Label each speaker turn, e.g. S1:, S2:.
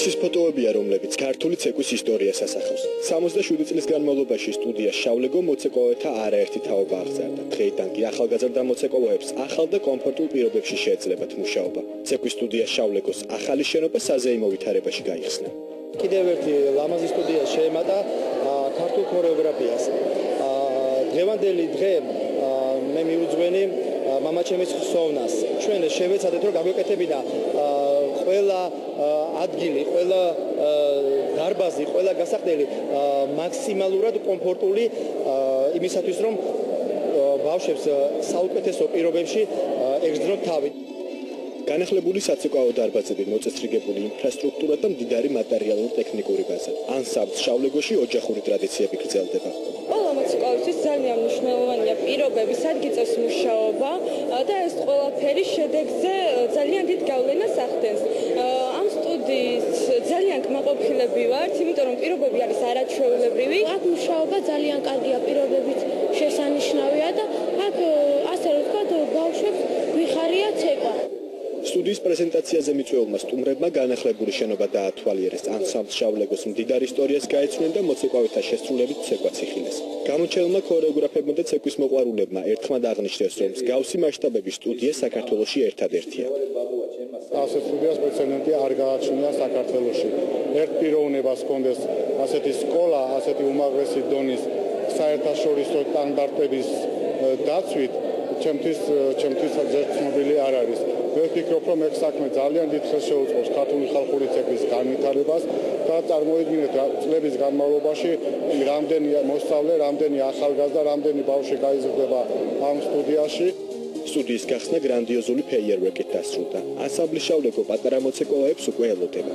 S1: ეს ფოტოებია, რომლებიც ქართული ცეკვის ისტორიას ასახავს. 67 წლის განმავლობაში სტუდია შავლეგო მოცეკვავეთა არაერთი თაობა აღზარდა. დღეიდან კი ახალგაზრდა მოცეკვავეებს ახალ და კომფორტულ პირობებში შეეძლებათ მუშაობა. ცეკვის სტუდია შავლეგოს ახალი შენობა საზეიმო ვითარებაში გაიხსნა.
S2: კიდევ ერთი ლამაზი სტუდია შეემატა ქართულ ქორეოგრაფიას. დღევანდელი დღე მე მიუძღვენი მამაჩემის ხსოვნას. ჩვენ შევეცადეთ რომ გაგვეკეთებინა ყველა ადგილი, ყველა დარბაზი, ყველა გასახდელი მაქსიმალურად კომფორტული იმისათვის რომ ბავშვებს საუკეთესო პირობებში ეგზდნოთ თავი.
S1: განახლებული საცეკვაო დარბაზები, მოწესრიგებული ინფრასტრუქტურა და მდიდარი მატერიალურ-ტექნიკური ბაზა. ანსამბლ შავლეგოში ოჯახური ტრადიციები გრძელდება.
S3: ყველა მოცეკვავისთვის ძალიან მნიშვნელოვანია პირობების ადგილწესვის მუშაობა და ეს ყველაფერი შედეგზე ძალიან დიდ გავლენას ახდენს. ამ სტუდიის ძალიან კმაყოფილები ვართ, იმიტომ რომ პირობები არის არაჩვეულებრივი.
S4: აქ მუშაობა ძალიან კარგია, პირობებით შესანიშნავია და აქ ასე რომ ვთქვათ, ბავშვებს გვიხარია ცეკვა.
S1: სტუდიის პრეზენტაციაზე მიწვეულმა სტუმრებმა განახლებული შენობა დაათვალიერეს. ანსამბლ შავლეგოს მდიდარ ისტორიას გაეცნენ და მოცეკვავეთა შესრულებით ცეკვაც იხილეს. გამოჩენილმა ქორეოგრაფებმა და ცეკვის მოყვარულებმა ერთხმად აღნიშნეს, რომ მსგავსი მასშტაბების სტუდია საქართველოში ერთადერთია.
S5: ასეთ სტუდიას პრეცედენტი არ გააჩნია საქართველოში. ერთ პიროვნებას ჰქონდეს ასეთი სკოლა, ასეთი უმაღლესი დონის საერთაშორისო სტანდარტების დაცვით, ჩემთვის ზეცნობილი არ არის. მე ვფიქრობ, რომ ეს საქმე ძალიან დიდ ხელს შეუწყობს ქართული ხალხური ცეკვის განვითარებას და წარმოიდგინეთ წლების განმავლობაში რამდენი მოსწავლე, რამდენი ახალგაზრდა, რამდენი ბავშვი გაიზრდება ამ სტუდიაში.
S1: სტუდიის გახსნა გრანდიოზული ფეიერვერკით დასრულდა. ანსამბლი შავლეგო პატარა მოცეკვავეებს უკვე ელოდება.